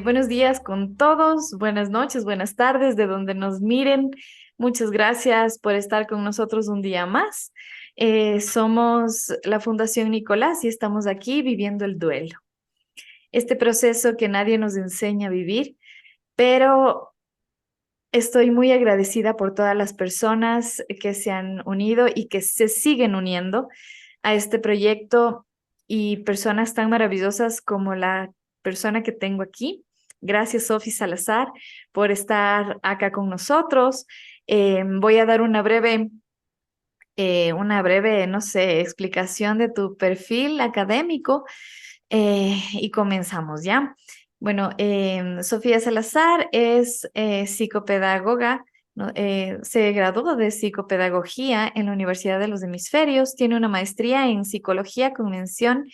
Buenos días con todos, buenas noches, buenas tardes, de donde nos miren. Muchas gracias por estar con nosotros un día más. Somos la Fundación Nicolás y estamos aquí viviendo el duelo. Este proceso que nadie nos enseña a vivir, pero estoy muy agradecida por todas las personas que se han unido y que se siguen uniendo a este proyecto y personas tan maravillosas como la persona que tengo aquí. Gracias, Sofi Salazar, por estar acá con nosotros. Voy a dar no sé, explicación de tu perfil académico y comenzamos ya. Bueno, Sofía Salazar es psicopedagoga, ¿no? Se graduó de psicopedagogía en la Universidad de los Hemisferios, tiene una maestría en psicología con mención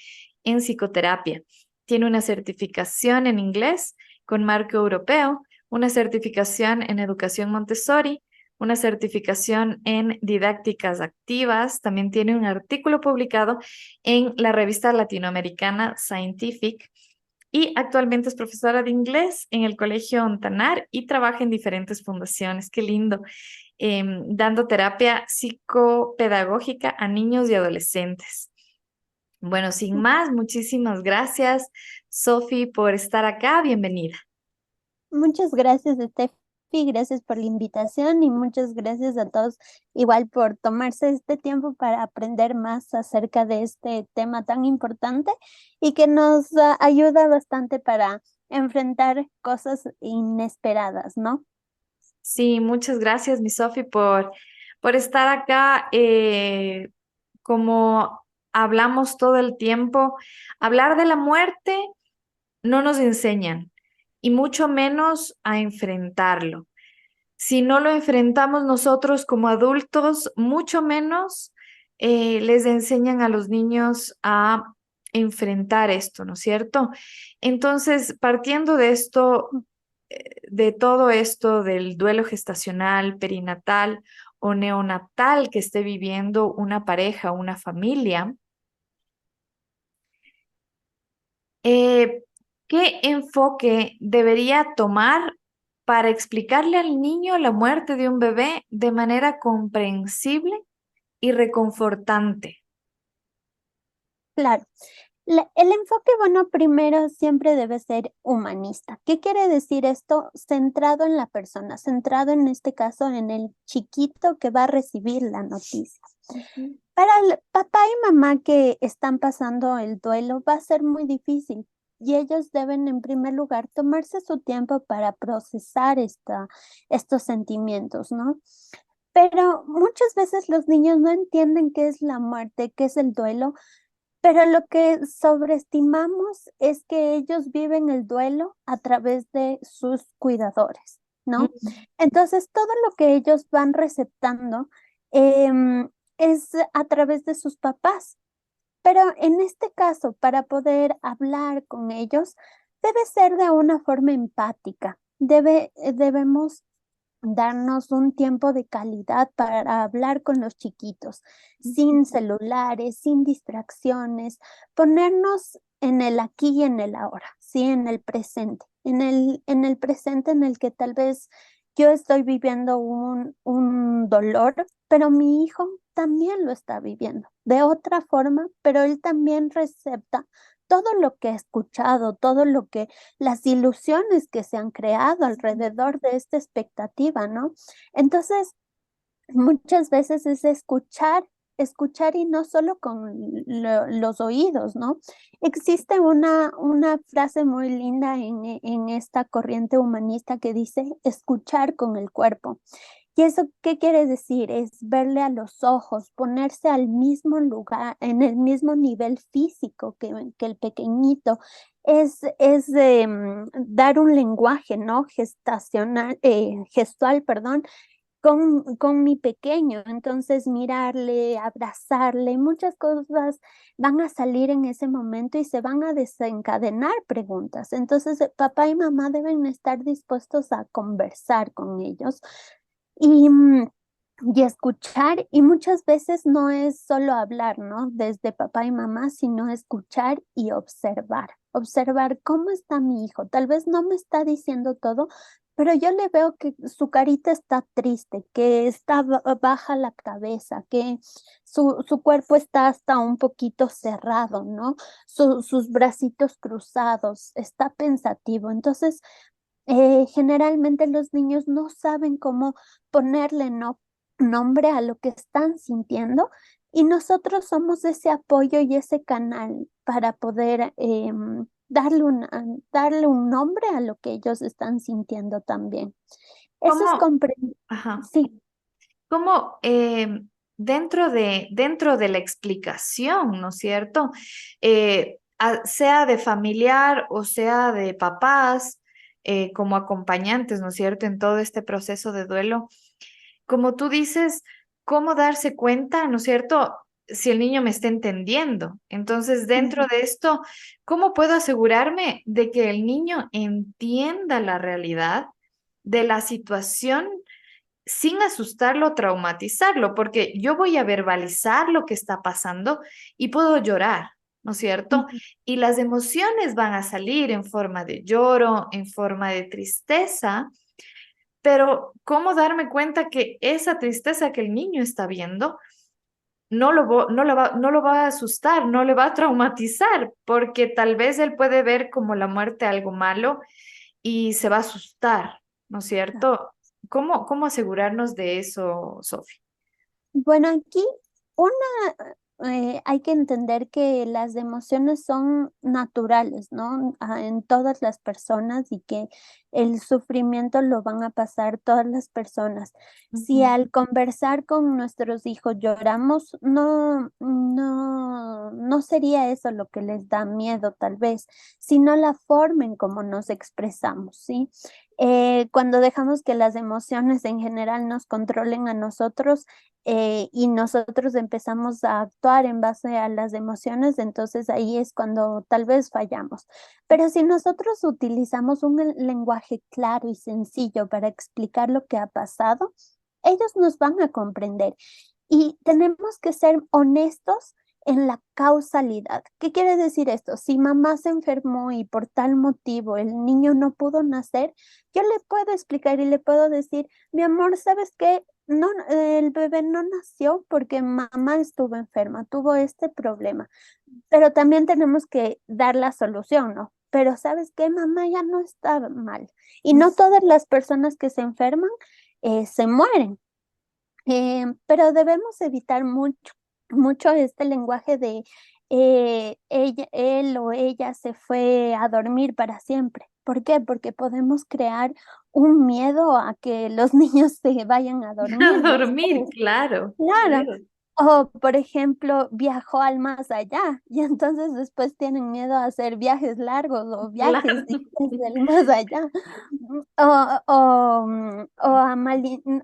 en psicoterapia, tiene una certificación en inglés con marco europeo, una certificación en educación Montessori, una certificación en didácticas activas, también tiene un artículo publicado en la revista latinoamericana Scientific y actualmente es profesora de inglés en el Colegio Ontanar y trabaja en diferentes fundaciones. Qué lindo. Dando terapia psicopedagógica a niños y adolescentes. Bueno, sin más, muchísimas gracias, Sofi, por estar acá. Bienvenida. Muchas gracias, Steffi, gracias por la invitación y muchas gracias a todos igual por tomarse este tiempo para aprender más acerca de este tema tan importante y que nos ayuda bastante para enfrentar cosas inesperadas, ¿no? Sí, muchas gracias, mi Sofi, por estar acá. Como hablamos todo el tiempo, hablar de la muerte no nos enseñan y mucho menos a enfrentarlo. Si no lo enfrentamos nosotros como adultos, mucho menos les enseñan a los niños a enfrentar esto, ¿no es cierto? Entonces, partiendo de esto, de todo esto del duelo gestacional, perinatal o neonatal que esté viviendo una pareja, una familia, eh, ¿qué enfoque debería tomar para explicarle al niño la muerte de un bebé de manera comprensible y reconfortante? Claro. El enfoque, bueno, primero siempre debe ser humanista. ¿Qué quiere decir esto? Centrado en la persona, centrado en este caso en el chiquito que va a recibir la noticia. Ujú. Para el papá y mamá que están pasando el duelo va a ser muy difícil y ellos deben en primer lugar tomarse su tiempo para procesar estos sentimientos, ¿no? Pero muchas veces los niños no entienden qué es la muerte, qué es el duelo, pero lo que sobreestimamos es que ellos viven el duelo a través de sus cuidadores, ¿no? Mm. Entonces, todo lo que ellos van receptando es a través de sus papás. Pero en este caso, para poder hablar con ellos, debe ser de una forma empática. Debemos darnos un tiempo de calidad para hablar con los chiquitos, sin celulares, sin distracciones, ponernos en el aquí y en el ahora, sí, en el presente, en el presente en el que tal vez yo estoy viviendo un dolor, pero mi hijo también lo está viviendo de otra forma, pero él también recepta todo lo que ha escuchado, todo lo que las ilusiones que se han creado alrededor de esta expectativa, ¿no? Entonces, muchas veces es escuchar y no solo con los oídos, ¿no? Existe una frase muy linda en esta corriente humanista que dice escuchar con el cuerpo. ¿Y eso qué quiere decir? Es verle a los ojos, ponerse al mismo lugar, en el mismo nivel físico que el pequeñito. Dar un lenguaje, ¿no? Gestual, perdón, con mi pequeño. Entonces, mirarle, abrazarle, muchas cosas van a salir en ese momento y se van a desencadenar preguntas. Entonces, papá y mamá deben estar dispuestos a conversar con ellos y, y escuchar, y muchas veces no es solo hablar, ¿no? Desde papá y mamá, sino escuchar y observar. observar cómo está mi hijo. Tal vez no me está diciendo todo, pero yo le veo que su carita está triste, que está baja la cabeza, que su cuerpo está hasta un poquito cerrado, ¿no? Sus bracitos cruzados, está pensativo. Entonces, generalmente los niños no saben cómo ponerle nombre a lo que están sintiendo y nosotros somos ese apoyo y ese canal para poder darle un nombre a lo que ellos están sintiendo también. Eso es ¿Cómo? comprender. Ajá. Sí. ¿Cómo dentro de la explicación, ¿no es cierto? Sea de familiar o sea de papás, como acompañantes, ¿no es cierto? En todo este proceso de duelo, como tú dices, ¿cómo darse cuenta, ¿no es cierto? Si el niño me está entendiendo. Entonces, dentro Ujú. de esto, ¿cómo puedo asegurarme de que el niño entienda la realidad de la situación sin asustarlo o traumatizarlo? Porque yo voy a verbalizar lo que está pasando y puedo llorar, ¿no es cierto? Ujú. Y las emociones van a salir en forma de lloro, en forma de tristeza, pero ¿cómo darme cuenta que esa tristeza que el niño está viendo no lo va a asustar, no le va a traumatizar? Porque tal vez él puede ver como la muerte algo malo y se va a asustar, ¿no es cierto? ¿Cómo asegurarnos de eso, Sofi? Bueno, aquí una, hay que entender que las emociones son naturales, ¿no? En todas las personas y que el sufrimiento lo van a pasar todas las personas. Si Ujú. al conversar con nuestros hijos lloramos, no sería eso lo que les da miedo, tal vez, sino la forma en cómo nos expresamos, ¿sí? Cuando dejamos que las emociones en general nos controlen a nosotros, y nosotros empezamos a actuar en base a las emociones, entonces ahí es cuando tal vez fallamos. Pero si nosotros utilizamos un lenguaje claro y sencillo para explicar lo que ha pasado, ellos nos van a comprender. Y tenemos que ser honestos en la causalidad. ¿Qué quiere decir esto? Si mamá se enfermó y por tal motivo el niño no pudo nacer, yo le puedo explicar y le puedo decir, mi amor, ¿sabes qué? No, el bebé no nació porque mamá estuvo enferma, tuvo este problema, pero también tenemos que dar la solución, ¿no? Pero ¿sabes qué? Mamá ya no está mal. Y no todas las personas que se enferman se mueren. Pero debemos evitar mucho este lenguaje de él o ella se fue a dormir para siempre. ¿Por qué? Porque podemos crear un miedo a que los niños se vayan a A dormir dormir, después. claro, Claro. claro. O, por ejemplo, viajó al más allá y entonces después tienen miedo a hacer viajes largos o viajes Claro, desde el más allá.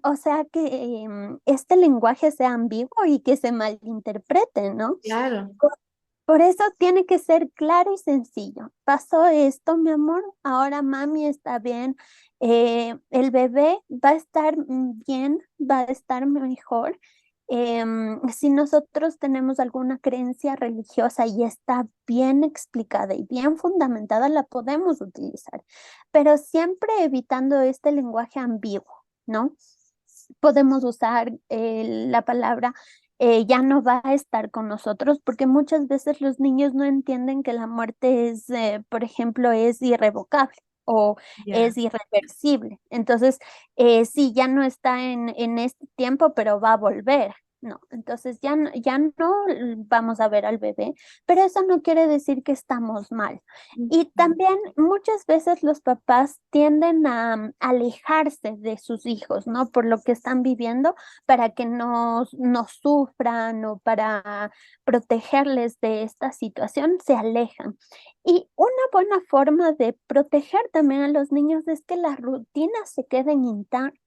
O sea que este lenguaje sea ambiguo y que se malinterprete, ¿no? claro. Por por eso tiene que ser claro y sencillo. Pasó esto, mi amor, ahora mami está bien, el bebé va a estar bien, va a estar mejor. Si nosotros tenemos alguna creencia religiosa y está bien explicada y bien fundamentada, la podemos utilizar, pero siempre evitando este lenguaje ambiguo, ¿no? Podemos usar la palabra ya no va a estar con nosotros, porque muchas veces los niños no entienden que la muerte es, por ejemplo, es irrevocable o Ya. es irreversible. Entonces, sí, ya no está en este tiempo, pero va a volver. No, entonces ya no vamos a ver al bebé, pero eso no quiere decir que estamos mal. Y Ujú. también muchas veces los papás tienden a alejarse de sus hijos, ¿no? Por lo que están viviendo para que no sufran o para protegerles de esta situación, se alejan. Y una buena forma de proteger también a los niños es que las rutinas se queden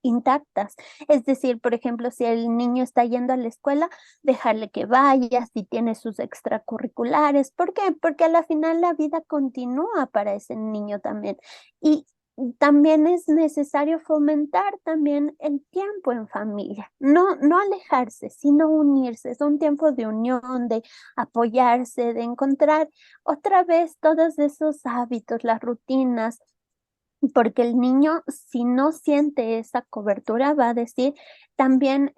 intactas. Es decir, por ejemplo, si el niño está yendo a la escuela, dejarle que vaya, si tiene sus extracurriculares. ¿Por qué? Porque a la final la vida continúa para ese niño también. Y también es necesario fomentar también el tiempo en familia, no alejarse, sino unirse. Es un tiempo de unión, de apoyarse, de encontrar otra vez todos esos hábitos, las rutinas, porque el niño, si no siente esa cobertura, va a decir, también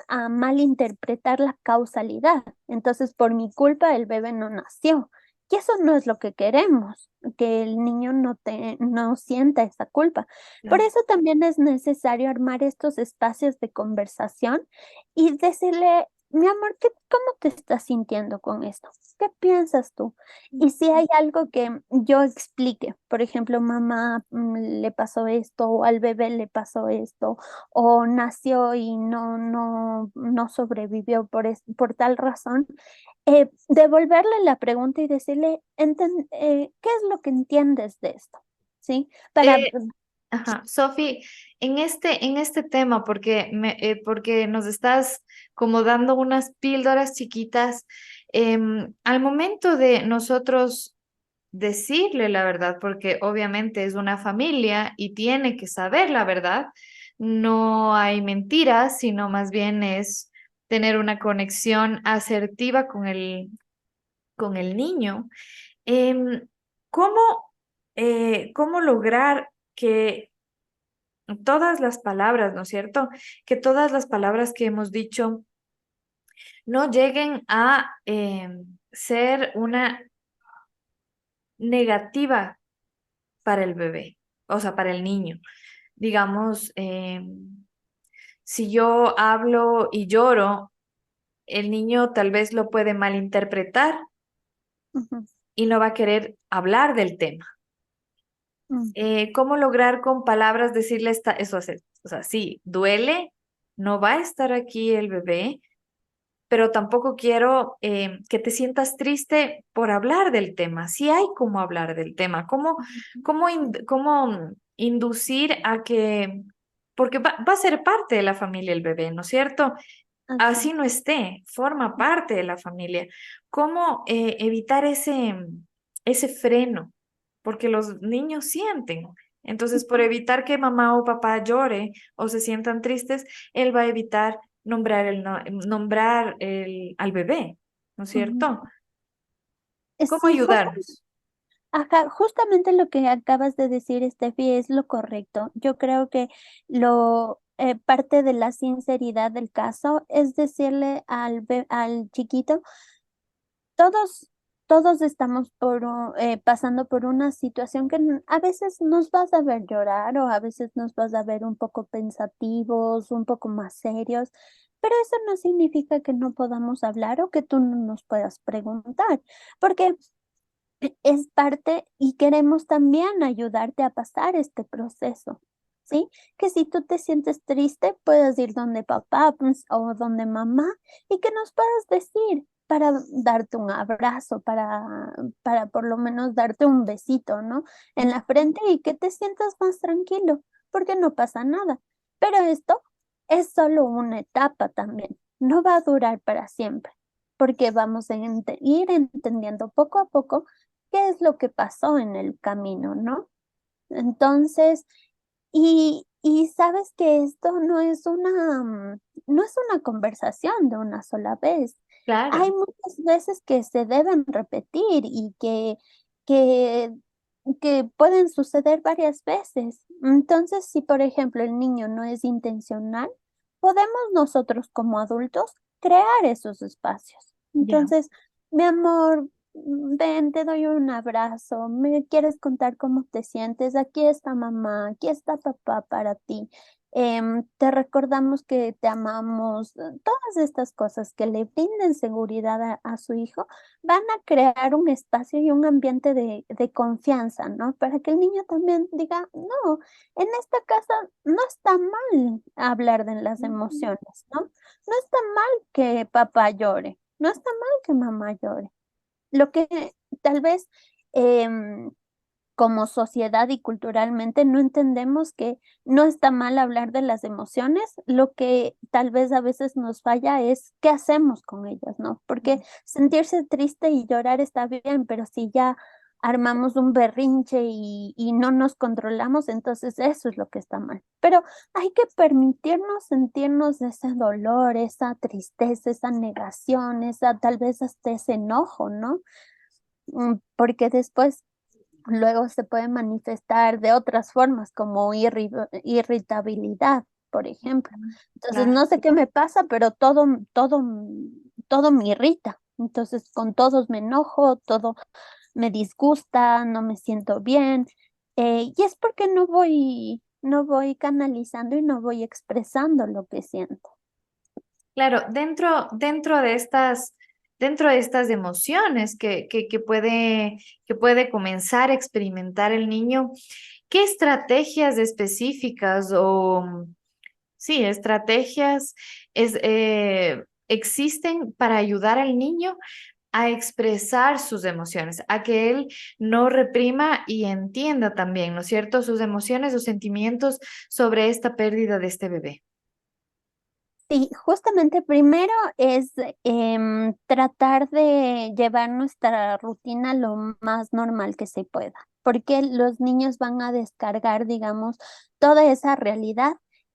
a malinterpretar la causalidad. Entonces, por mi culpa, el bebé no nació. Y eso no es lo que queremos, que el niño no sienta esa culpa. Por Claro. eso también es necesario armar estos espacios de conversación y decirle, mi amor, ¿cómo te estás sintiendo con esto? ¿Qué piensas tú? Y si hay algo que yo explique, por ejemplo, mamá, le pasó esto, o al bebé le pasó esto, o nació y no sobrevivió por tal razón, devolverle la pregunta y decirle, ¿qué es lo que entiendes de esto? ¿Sí? Para, Eh, Ajá, Sofi, en este tema, porque nos estás como dando unas píldoras chiquitas, al momento de nosotros decirle la verdad, porque obviamente es una familia y tiene que saber la verdad, no hay mentiras, sino más bien es tener una conexión asertiva con el niño. Em, ¿Cómo, cómo lograr que todas las palabras, ¿no es cierto? Que todas las palabras que hemos dicho no lleguen a ser una negativa para el bebé, o sea, para el niño. Digamos, si yo hablo y lloro, el niño tal vez lo puede malinterpretar ujú, y no va a querer hablar del tema. ujú, ¿Cómo lograr con palabras decirle eso? O sea, sí, duele, no va a estar aquí el bebé, pero tampoco quiero que te sientas triste por hablar del tema. Sí hay cómo hablar del tema, cómo inducir a que, porque va a ser parte de la familia el bebé, ¿no es cierto? así Así es. no esté, forma parte de la familia. ¿Cómo evitar ese freno? Porque los niños sienten. Entonces, por evitar que mamá o papá llore o se sientan tristes, él va a evitar nombrar al bebé, ¿no es Ujú. cierto? ¿Cómo Sí, ayudarnos? ajá, justamente lo que acabas de decir, Steffi, es lo correcto. Yo creo que parte de la sinceridad del caso es decirle al chiquito, todos, todos estamos pasando por una situación que a veces nos vas a ver llorar o a veces nos vas a ver un poco pensativos, un poco más serios, pero eso no significa que no podamos hablar o que tú no nos puedas preguntar, porque es parte y queremos también ayudarte a pasar este proceso, ¿sí? Que si tú te sientes triste, puedes ir donde papá pues, o donde mamá y que nos puedas decir para darte un abrazo, para por lo menos darte un besito, ¿no? En la frente y que te sientas más tranquilo, porque no pasa nada. Pero esto es solo una etapa también, no va a durar para siempre, porque vamos a ir entendiendo poco a poco qué es lo que pasó en el camino, ¿no? Entonces, y sabes que esto no es una conversación de una sola vez. Hay Claro, muchas veces que se deben repetir y que, que pueden suceder varias veces. Entonces, si por ejemplo el niño no es intencional, podemos nosotros como adultos crear esos espacios. ya. Entonces, mi amor, ven, te doy un abrazo. ¿Me quieres contar cómo te sientes? Aquí está mamá, aquí está papá para ti. Te recordamos que te amamos. Todas estas cosas que le brinden seguridad a su hijo van a crear un espacio y un ambiente de confianza, ¿no? Para que el niño también diga, no, en esta casa no está mal hablar de las emociones, ¿no? No está mal que papá llore, no está mal que mamá llore. Lo que tal vez em, como sociedad y culturalmente no entendemos que no está mal hablar de las emociones, lo que tal vez a veces nos falla es qué hacemos con ellas, ¿no? Porque sentirse triste y llorar está bien, pero si ya armamos un berrinche y no nos controlamos, entonces eso es lo que está mal. Pero hay que permitirnos sentirnos ese dolor, esa tristeza, esa negación, esa tal vez hasta ese enojo, ¿no? Porque después luego se puede manifestar de otras formas, como irritabilidad, por ejemplo. Entonces, Claro. no sé qué me pasa, pero todo me irrita. Entonces, con todos me enojo, todo me disgusta, no me siento bien. Y es porque no voy canalizando y no voy expresando lo que siento. Claro, dentro de estas emociones que puede comenzar a experimentar el niño, ¿qué estrategias específicas o sí, estrategias existen para ayudar al niño a expresar sus emociones, a que él no reprima y entienda también, ¿no es cierto?, sus emociones o sentimientos sobre esta pérdida de este bebé? Sí, justamente primero es tratar de llevar nuestra rutina lo más normal que se pueda, porque los niños van a descargar, digamos, toda esa realidad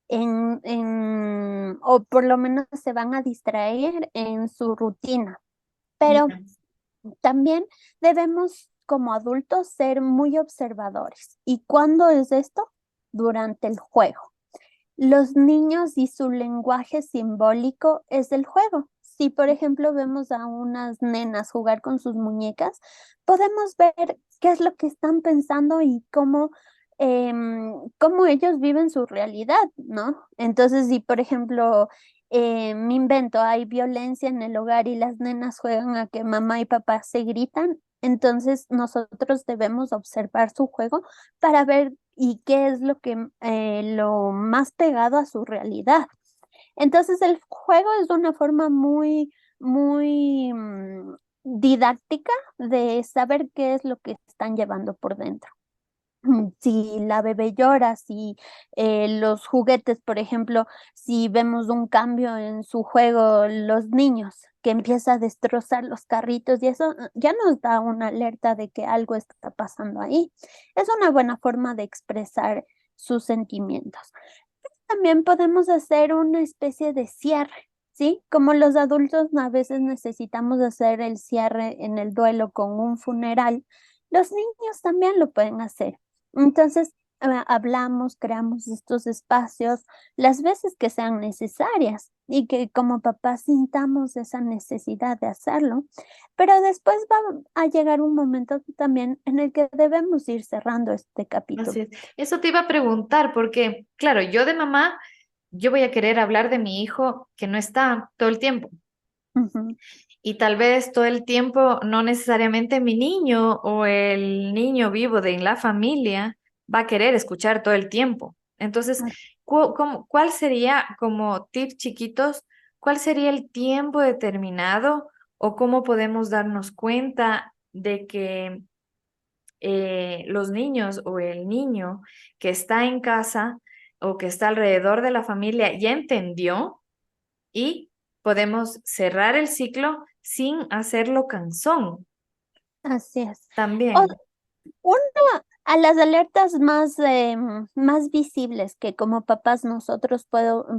o por lo menos se van a distraer en su rutina. Pero Ya. también debemos como adultos ser muy observadores. ¿Y cuándo es esto? Durante el juego. Los niños y su lenguaje simbólico es el juego. Si, por ejemplo, vemos a unas nenas jugar con sus muñecas, podemos ver qué es lo que están pensando y cómo ellos viven su realidad, ¿no? Entonces, si, por ejemplo, me invento, hay violencia en el hogar y las nenas juegan a que mamá y papá se gritan, entonces nosotros debemos observar su juego para ver y qué es lo más pegado a su realidad. Entonces el juego es una forma muy didáctica de saber qué es lo que están llevando por dentro. Si la bebé llora, si los juguetes, por ejemplo, si vemos un cambio en su juego, los niños que empieza a destrozar los carritos y eso ya nos da una alerta de que algo está pasando ahí. Es una buena forma de expresar sus sentimientos. También podemos hacer una especie de cierre, ¿sí? Como los adultos a veces necesitamos hacer el cierre en el duelo con un funeral, los niños también lo pueden hacer. Entonces, hablamos, creamos estos espacios las veces que sean necesarias y que como papás sintamos esa necesidad de hacerlo, pero después va a llegar un momento también en el que debemos ir cerrando este Así capítulo. es. Eso te iba a preguntar porque, claro, yo de mamá, yo voy a querer hablar de mi hijo que no está todo el tiempo. Ujú. Y tal vez todo el tiempo, no necesariamente mi niño o el niño vivo de la familia va a querer escuchar todo el tiempo. Entonces, ¿cuál sería, como tips chiquitos, cuál sería el tiempo determinado o cómo podemos darnos cuenta de que los niños o el niño que está en casa o que está alrededor de la familia ya entendió y podemos cerrar el ciclo sin hacerlo cansón Así es. O- también? una a las alertas más visibles que como papás nosotros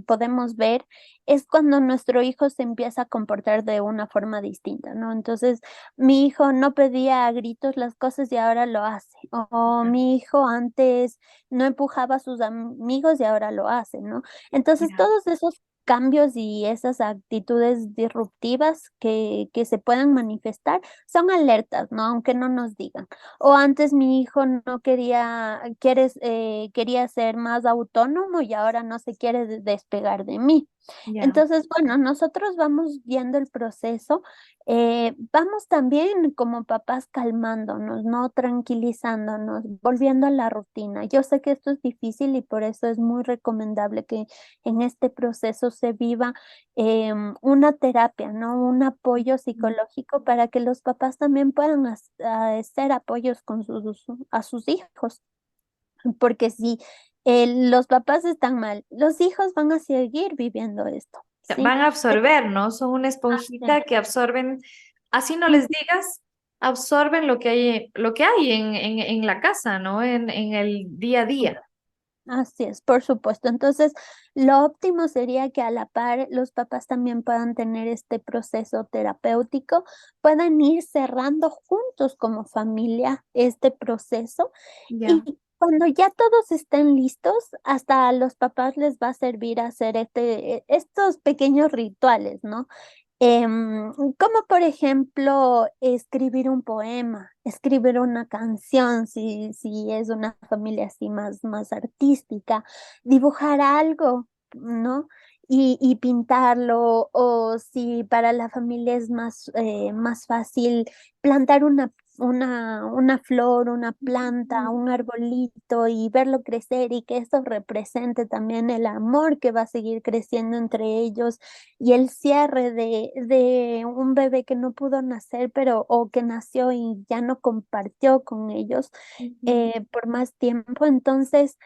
podemos ver es cuando nuestro hijo se empieza a comportar de una forma distinta, ¿no? Entonces, mi hijo no pedía a gritos las cosas y ahora lo hace. O mi hijo antes no empujaba a sus amigos y ahora lo hace, ¿no? Entonces, Ya. todos esos cambios y esas actitudes disruptivas que se pueden manifestar son alertas, ¿no? Aunque no nos digan. O antes mi hijo no quería ser más autónomo y ahora no se quiere despegar de mí. Ya. Entonces, bueno, nosotros vamos viendo el proceso, vamos también como papás calmándonos, ¿no? Tranquilizándonos, volviendo a la rutina. Yo sé que esto es difícil y por eso es muy recomendable que en este proceso se viva una terapia, ¿no? Un apoyo psicológico para que los papás también puedan hacer apoyos a sus hijos. Porque si los papás están mal, los hijos van a seguir viviendo esto, ¿sí? Van a Eh, absorber, ¿no? Son una Así es. esponjita que absorben, así no les Ujú. digas, absorben lo que hay en la casa, ¿no? En el día a día. Así es, por supuesto. Entonces, lo óptimo sería que a la par los papás también puedan tener este proceso terapéutico, puedan ir cerrando juntos como familia este proceso Ya. y cuando ya todos estén listos, hasta a los papás les va a servir hacer estos pequeños rituales, ¿no? Como por ejemplo escribir un poema, escribir una canción, si es una familia así más artística, dibujar algo, ¿no? Y pintarlo, o si para la familia es más fácil plantar una flor, una planta, Ujú. un arbolito y verlo crecer y que eso represente también el amor que va a seguir creciendo entre ellos y el cierre de un bebé que no pudo nacer, pero o que nació y ya no compartió con ellos Ujú. por más tiempo. Entonces,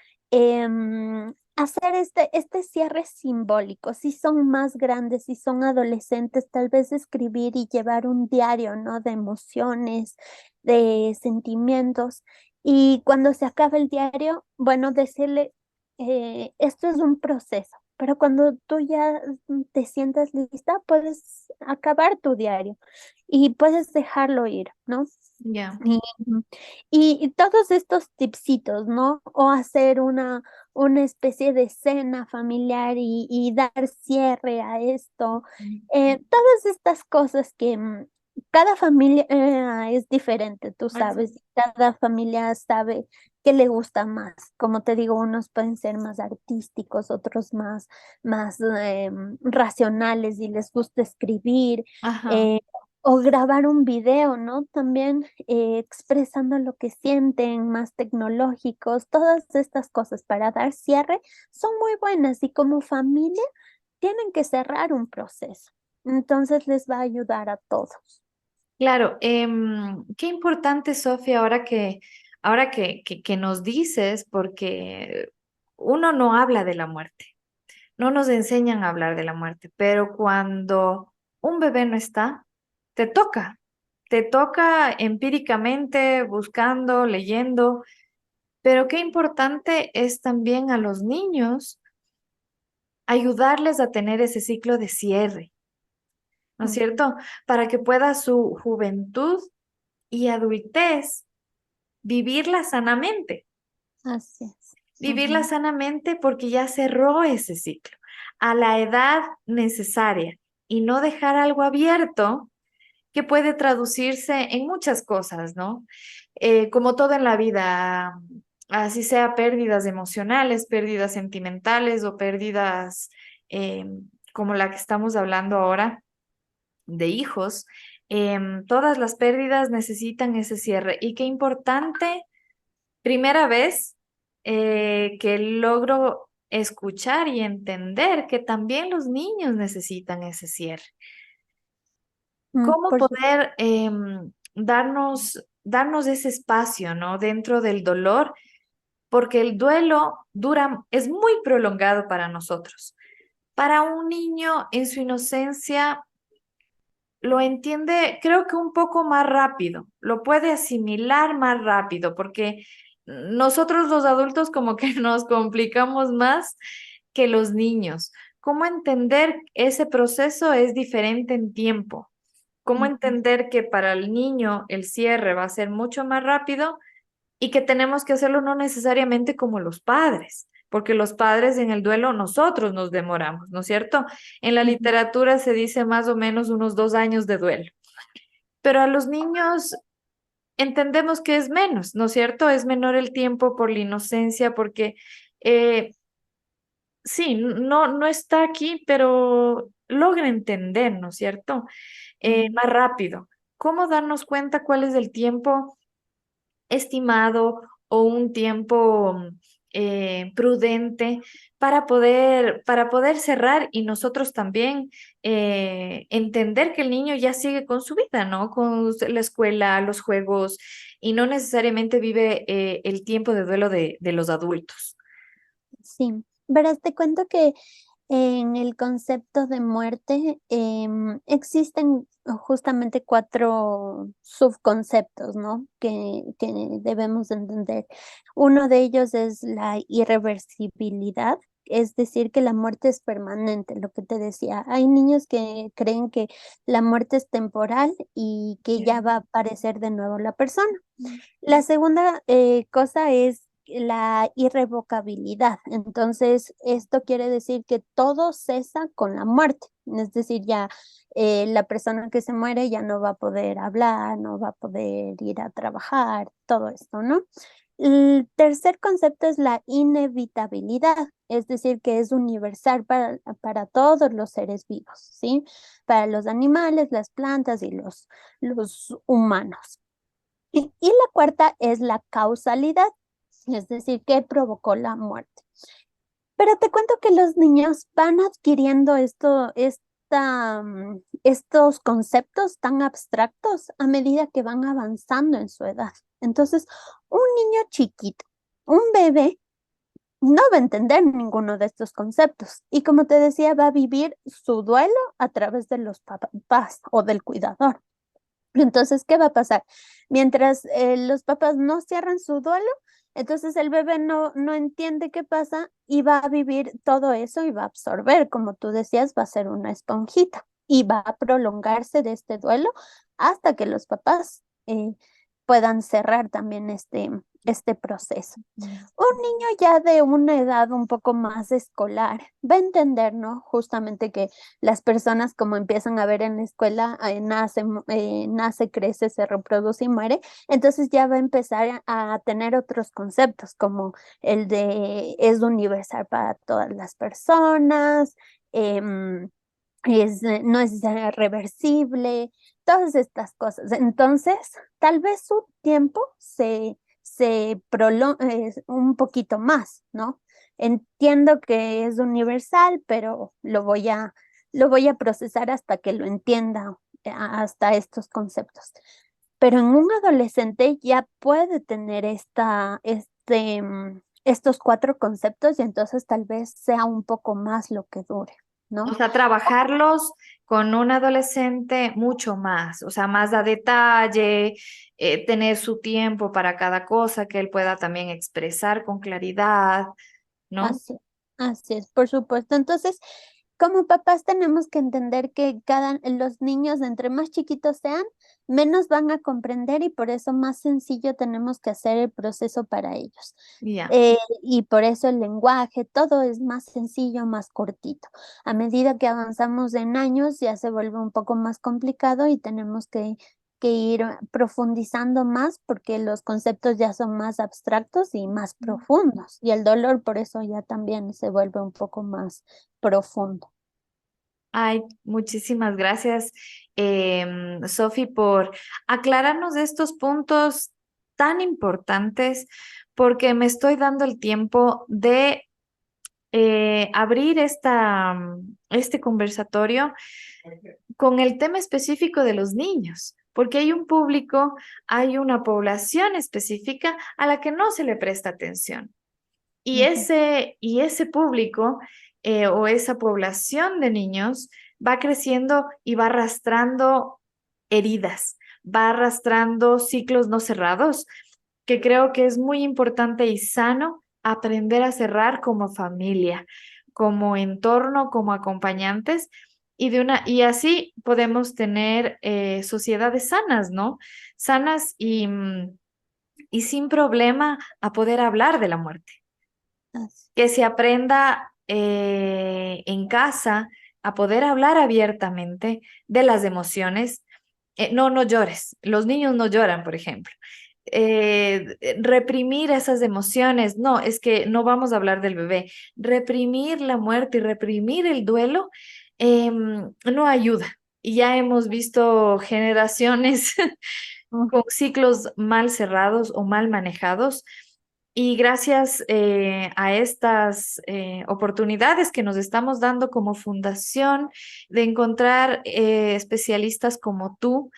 hacer este cierre simbólico, si son más grandes, si son adolescentes, tal vez escribir y llevar un diario, ¿no? De emociones, de sentimientos. Y cuando se acabe el diario, bueno, decirle, esto es un proceso, pero cuando tú ya te sientas lista, puedes acabar tu diario y puedes dejarlo ir, ¿no? Ya. Y, y todos estos tipsitos, ¿no? O hacer una especie de cena familiar y dar cierre a esto. Todas estas cosas que cada familia es diferente, tú Así. sabes, cada familia sabe qué le gusta más. Como te digo, unos pueden ser más artísticos, otros más racionales y les gusta escribir. Ajá. eh, o grabar un video, ¿no? También expresando lo que sienten, más tecnológicos, todas estas cosas para dar cierre son muy buenas y como familia tienen que cerrar un proceso. Entonces les va a ayudar a todos. Claro, qué importante, Sofía, ahora que nos dices, porque uno no habla de la muerte, no nos enseñan a hablar de la muerte, pero cuando un bebé no está, te te toca empíricamente, buscando, leyendo, pero qué importante es también a los niños ayudarles a tener ese ciclo de cierre, ¿no es Mm, cierto? Para que pueda su juventud y adultez vivirla sanamente, así es. vivirla Ujú, sanamente porque ya cerró ese ciclo a la edad necesaria y no dejar algo abierto que puede traducirse en muchas cosas, ¿no? Como todo en la vida, así sea pérdidas emocionales, pérdidas sentimentales o pérdidas eh, como la que estamos hablando ahora de hijos, todas las pérdidas necesitan ese cierre. Y qué importante, primera vez que logro escuchar y entender que también los niños necesitan ese cierre. ¿Cómo por supuesto. poder darnos ese espacio, ¿no? Dentro del dolor, porque el duelo es muy prolongado para nosotros. Para un niño en su inocencia lo entiende, creo que un poco más rápido, lo puede asimilar más rápido, porque nosotros los adultos como que nos complicamos más que los niños. ¿Cómo entender ese proceso es diferente en tiempo? ¿Cómo Ujú, entender que para el niño el cierre va a ser mucho más rápido y que tenemos que hacerlo no necesariamente como los padres? Porque los padres en el duelo nosotros nos demoramos, ¿no es cierto? En la ujú. literatura se dice más o menos unos 2 años de duelo, pero a los niños entendemos que es menos, ¿no es cierto? Es menor el tiempo por la inocencia, porque eh, sí, no está aquí, pero logra entender, ¿no es cierto? Mm. Más rápido. ¿Cómo darnos cuenta cuál es el tiempo estimado o un tiempo prudente para poder cerrar y nosotros también entender que el niño ya sigue con su vida, ¿no? Con la escuela, los juegos y no necesariamente vive el tiempo de duelo de los adultos. Sí, verás, te cuento que En el concepto de muerte existen justamente cuatro subconceptos, ¿no? Que debemos entender. Uno de ellos es la irreversibilidad, es decir, que la muerte es permanente, lo que te decía. Hay niños que creen que la muerte es temporal y que ya va a aparecer de nuevo la persona. La segunda cosa es la irrevocabilidad. Entonces, esto quiere decir que todo cesa con la muerte. Es decir, ya la persona que se muere ya no va a poder hablar, no va a poder ir a trabajar, todo esto, ¿no? El tercer concepto es la inevitabilidad, es decir, que es universal para todos los seres vivos, ¿sí? Para los animales, las plantas y los humanos. Y la cuarta es la causalidad, es decir, qué provocó la muerte. Pero te cuento que los niños van adquiriendo estos conceptos tan abstractos a medida que van avanzando en su edad. Entonces, un niño chiquito, un bebé, no va a entender ninguno de estos conceptos. Y como te decía, va a vivir su duelo a través de los papás o del cuidador. Entonces, ¿qué va a pasar? Mientras los papás no cierran su duelo, entonces el bebé no entiende qué pasa y va a vivir todo eso y va a absorber, como tú decías, va a ser una esponjita y va a prolongarse de este duelo hasta que los papás puedan cerrar también este proceso. Un niño ya de una edad un poco más escolar va a entender, ¿no? Justamente que las personas como empiezan a ver en la escuela, nace, crece, se reproduce y muere, entonces ya va a empezar a tener otros conceptos como el de es universal para todas las personas, no es reversible, todas estas cosas. Entonces, tal vez su tiempo se prolonga un poquito más, ¿no? Entiendo que es universal, pero lo voy a procesar hasta que lo entienda, hasta estos conceptos. Pero en un adolescente ya puede tener estos cuatro conceptos y entonces tal vez sea un poco más lo que dure, O ¿no? sea, trabajarlos con un adolescente mucho más, o sea, más a detalle, tener su tiempo para cada cosa que él pueda también expresar con claridad, ¿no? Así, así es, por supuesto. Entonces, como papás tenemos que entender que los niños, entre más chiquitos sean, menos van a comprender y por eso más sencillo tenemos que hacer el proceso para ellos. Ya. Y por eso el lenguaje, todo es más sencillo, más cortito. A medida que avanzamos en años, ya se vuelve un poco más complicado y tenemos que ir profundizando más porque los conceptos ya son más abstractos y más profundos. Y el dolor por eso ya también se vuelve un poco más profundo. Ay, muchísimas gracias, Sofi, por aclararnos estos puntos tan importantes, porque me estoy dando el tiempo de abrir este conversatorio con el tema específico de los niños, porque hay un público, hay una población específica a la que no se le presta atención. Ujú. Y ese público o esa población de niños va creciendo y va arrastrando heridas, va arrastrando ciclos no cerrados, que creo que es muy importante y sano aprender a cerrar como familia, como entorno, como acompañantes. Y así podemos tener sociedades sanas, ¿no? Sanas y sin problema a poder hablar de la muerte, Así. que se aprenda en casa a poder hablar abiertamente de las emociones. No, no llores. Los niños no lloran, por ejemplo. Reprimir esas emociones. No, es que no vamos a hablar del bebé. Reprimir la muerte y reprimir el duelo no ayuda. Y ya hemos visto generaciones Mm. con ciclos mal cerrados o mal manejados. Y gracias a estas oportunidades que nos estamos dando como fundación de encontrar especialistas como tú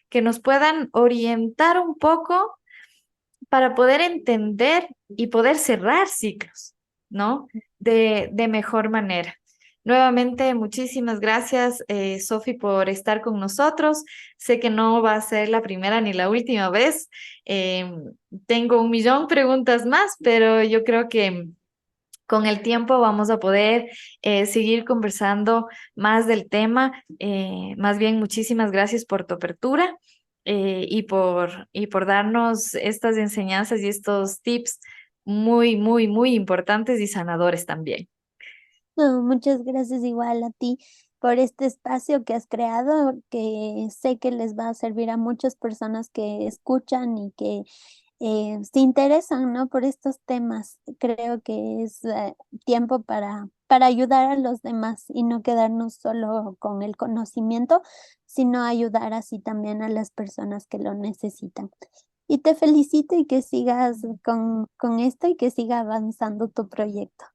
que nos puedan orientar un poco para poder entender y poder cerrar ciclos, ¿no? De mejor manera. Nuevamente, muchísimas gracias, Sofi, por estar con nosotros. Sé que no va a ser la primera ni la última vez. Tengo un millón de preguntas más, pero yo creo que con el tiempo vamos a poder seguir conversando más del tema. Más bien, muchísimas gracias por tu apertura y por darnos estas enseñanzas y estos tips muy, muy, muy importantes y sanadores también. No, muchas gracias igual a ti por este espacio que has creado, que sé que les va a servir a muchas personas que escuchan y que se interesan, ¿no? Por estos temas. Creo que es tiempo para ayudar a los demás y no quedarnos solo con el conocimiento, sino ayudar así también a las personas que lo necesitan. Y te felicito y que sigas con esto y que siga avanzando tu proyecto.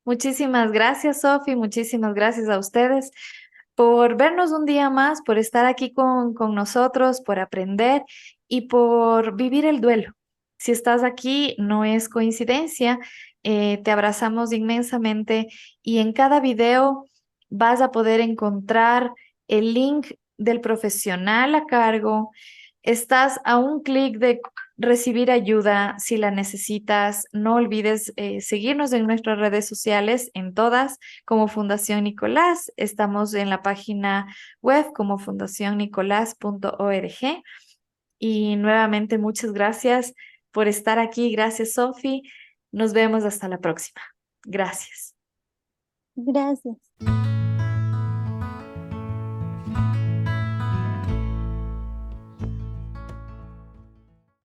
Muchísimas gracias, Sofi. Muchísimas gracias a ustedes por vernos un día más, por estar aquí con nosotros, por aprender y por vivir el duelo. Si estás aquí, no es coincidencia. Te abrazamos inmensamente y en cada video vas a poder encontrar el link del profesional a cargo. Estás a un clic de recibir ayuda si la necesitas. No olvides seguirnos en nuestras redes sociales, en todas, como Fundación Nicolás. Estamos en la página web como fundacionnicolás.org. Y nuevamente, muchas gracias por estar aquí. Gracias, Sofi. Nos vemos hasta la próxima. Gracias. Gracias.